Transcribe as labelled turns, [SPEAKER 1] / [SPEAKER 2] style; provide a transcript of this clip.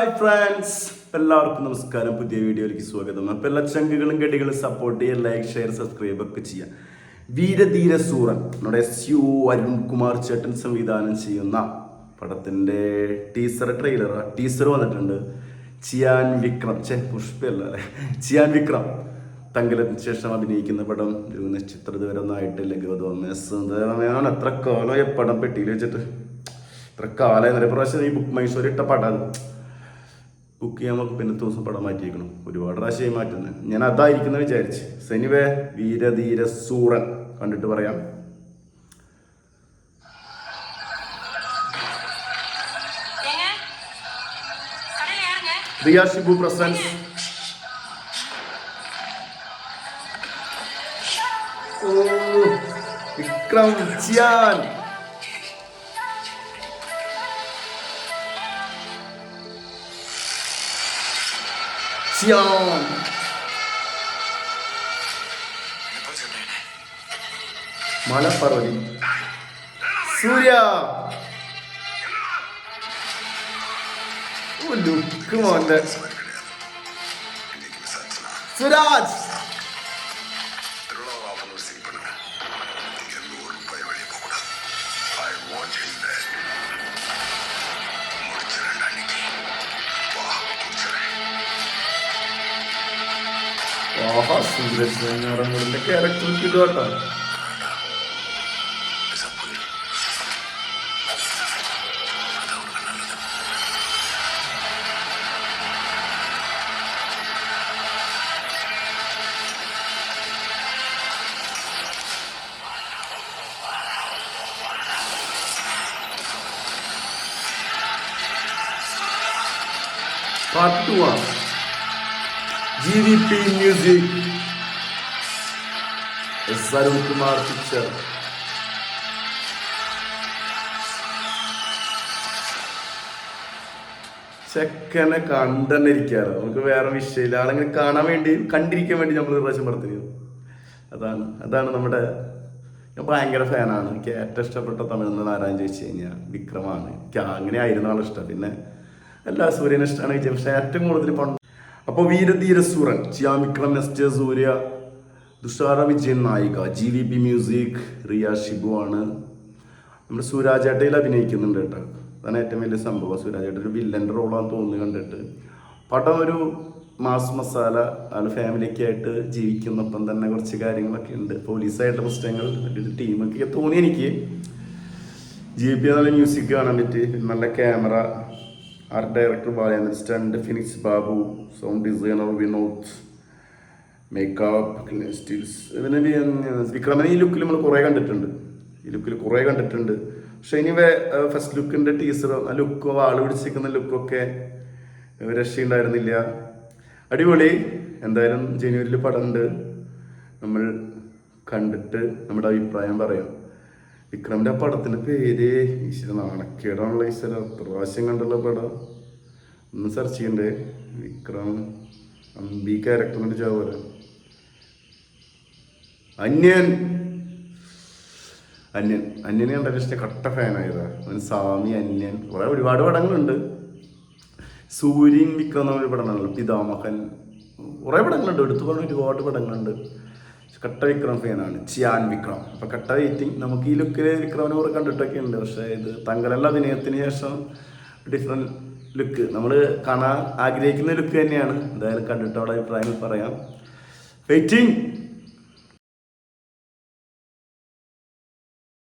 [SPEAKER 1] Hi friends, എല്ലാവർക്കും നമസ്കാരം. പുതിയ വീഡിയോയിലേക്ക് സ്വാഗതം. അപ്പോൾ എല്ലാ ചങ്കുകളും ഗഡികളും സപ്പോർട്ട് ചെയ്യുക, ലൈക്ക് ഷെയർ സബ്സ്ക്രൈബ് ഒക്കെ ചെയ്യുക. വീരധീര സൂറൻ നമ്മുടെ SU അരുൺകുമാർ ചേട്ടൻ സംവിധാനം ചെയ്യുന്ന പടത്തിൻ്റെ ടീസർ വന്നിട്ടുണ്ട്. ചിയാൻ വിക്രം പുഷ്പല്ല അല്ലേ ചിയാൻ വിക്രം തങ്കലത്തിന് ശേഷം അഭിനയിക്കുന്ന പടം ഒരു നക്ഷത്ര ഇതുവരെ ആയിട്ടില്ല. ഗൗതം എത്ര കാലമായി പടം പെട്ടിയിൽ വെച്ചിട്ട് എത്ര കാലമായി. നിറയെ പ്രാവശ്യം ഈ ബുക്ക് മൈസൂർ ഇട്ട പടം അത് ബുക്ക് ചെയ്യാൻ നമുക്ക് പിന്നെ ദിവസം പടം മാറ്റിയിരിക്കണം. ഒരുപാട് പ്രാവശ്യമായി മാറ്റുന്നത്. ഞാൻ അതായിരിക്കുന്ന വിചാരിച്ച്. സെനിവേ വീരധീര സൂറൻ കണ്ടിട്ട് പറയാം. റിയ ഷിബു പ്രസൻസ്. വിക്രം ചിയാൻ. മലപ്പർവതി സൂര്യ ലുക്ക് മോന്റെ സുരാജ്. സുരേഷിന്റെ ക്യാരക്ടർ ഇതോട്ടോ. Part 2 GVP Music Arunkumar picture. ചെക്കനെ കണ്ടിരിക്കാറ് നമുക്ക് വേറെ വിഷയമില്ല. ആളെങ്ങനെ കാണാൻ വേണ്ടി കണ്ടിരിക്കാൻ വേണ്ടി നമ്മൾ ഒരു പ്രാവശ്യം നടത്തിയത്. അതാണ് നമ്മുടെ, ഞാൻ ഭയങ്കര ഫാനാണ്. എനിക്ക് ഏറ്റവും ഇഷ്ടപ്പെട്ട തമിഴ് നടൻ ആരാന്ന് ചോദിച്ചു കഴിഞ്ഞാൽ വിക്രമാണ്. എനിക്ക് അങ്ങനെ ആയിരുന്നു ആളെ ഇഷ്ടം. പിന്നെ എല്ലാ സൂര്യനെ ഇഷ്ടമാണ് വിജയം, പക്ഷേ ഏറ്റവും കൂടുതൽ പണ്ട്. അപ്പോൾ വീരധീര സൂറൻ, ചിയാൻ വിക്രം, SJ സൂര്യ, തുഷാര വിജയൻ നായിക, GVP മ്യൂസിക്, റിയ ഷിബു ആണ്. നമ്മുടെ സുരാജേട്ടയിൽ അഭിനയിക്കുന്നുണ്ട് കേട്ടോ. അതാണ് ഏറ്റവും വലിയ സംഭവം. സുരാജേട്ട ഒരു വില്ലൻ്റെ റോളാന്ന് തോന്നുന്നു കണ്ടിട്ട്. പടം ഒരു മാസ് മസാല ആണ്. ഫാമിലിയൊക്കെ ആയിട്ട് ജീവിക്കുന്നപ്പം തന്നെ കുറച്ച് കാര്യങ്ങളൊക്കെ ഉണ്ട്. പോലീസായിട്ടുള്ള പുസ്തകങ്ങൾ ഒരു ടീമൊക്കെ തോന്നി എനിക്ക്. GVP നല്ല മ്യൂസിക് കാണാൻ പറ്റി, നല്ല camera, art director Balendran, stunt Phoenix Babu, sound designer Vinod, makeup stills. വിക്രമനെ ഈ ലുക്കിൽ നമ്മൾ കുറേ കണ്ടിട്ടുണ്ട്. പക്ഷെ ഇനി ഫസ്റ്റ് ലുക്കിൻ്റെ ടീസർ ആ ലുക്കോ ആള് പിടിച്ചിരിക്കുന്ന ലുക്കൊക്കെ രക്ഷയുണ്ടായിരുന്നില്ല. അടിപൊളി. എന്തായാലും ജനുവരിയിൽ പടമുണ്ട്. നമ്മൾ കണ്ടിട്ട് നമ്മുടെ അഭിപ്രായം പറയാം. വിക്രമിൻ്റെ പടത്തിൻ്റെ പേര് ഈശ്വര നാണക്കേടാണുള്ള ഈശ്വര. പ്രാവശ്യം കണ്ടുള്ള പടം ഒന്ന് സെർച്ച് ചെയ്യണ്ടേ. വിക്രം അമ്പി ക്യാരക്ടറിൻ്റെ ചാവര. അന്യനെ കണ്ട ഇഷ്ടം കട്ട ഫാനായതാ. സ്വാമി, അന്യൻ, ഒരുപാട് പടങ്ങളുണ്ട്. സൂര്യൻ വിക്രം എന്നൊരു പടമാണല്ലോ, പിതാമഹൻ, കുറേ പടങ്ങളുണ്ട്. എടുത്തു പറഞ്ഞ ഒരുപാട് പടങ്ങളുണ്ട്. കട്ട വിക്രം ഫാനാണ് ചിയാൻ വിക്രം. അപ്പം കട്ട വെയിറ്റിംഗ്. നമുക്ക് ഈ ലുക്കിൽ വിക്രമിനെ കുറെ കണ്ടിട്ടൊക്കെ ഉണ്ട്. പക്ഷേ ഇത് തങ്കലല്ല അഭിനയത്തിന് ശേഷം ഡിഫറെൻറ്റ് ലുക്ക്, നമ്മൾ കാണാൻ ആഗ്രഹിക്കുന്ന ലുക്ക് തന്നെയാണ്. എന്തായാലും കണ്ടിട്ട് അവിടെ അഭിപ്രായങ്ങൾ പറയാം. വെയിറ്റിംഗ്.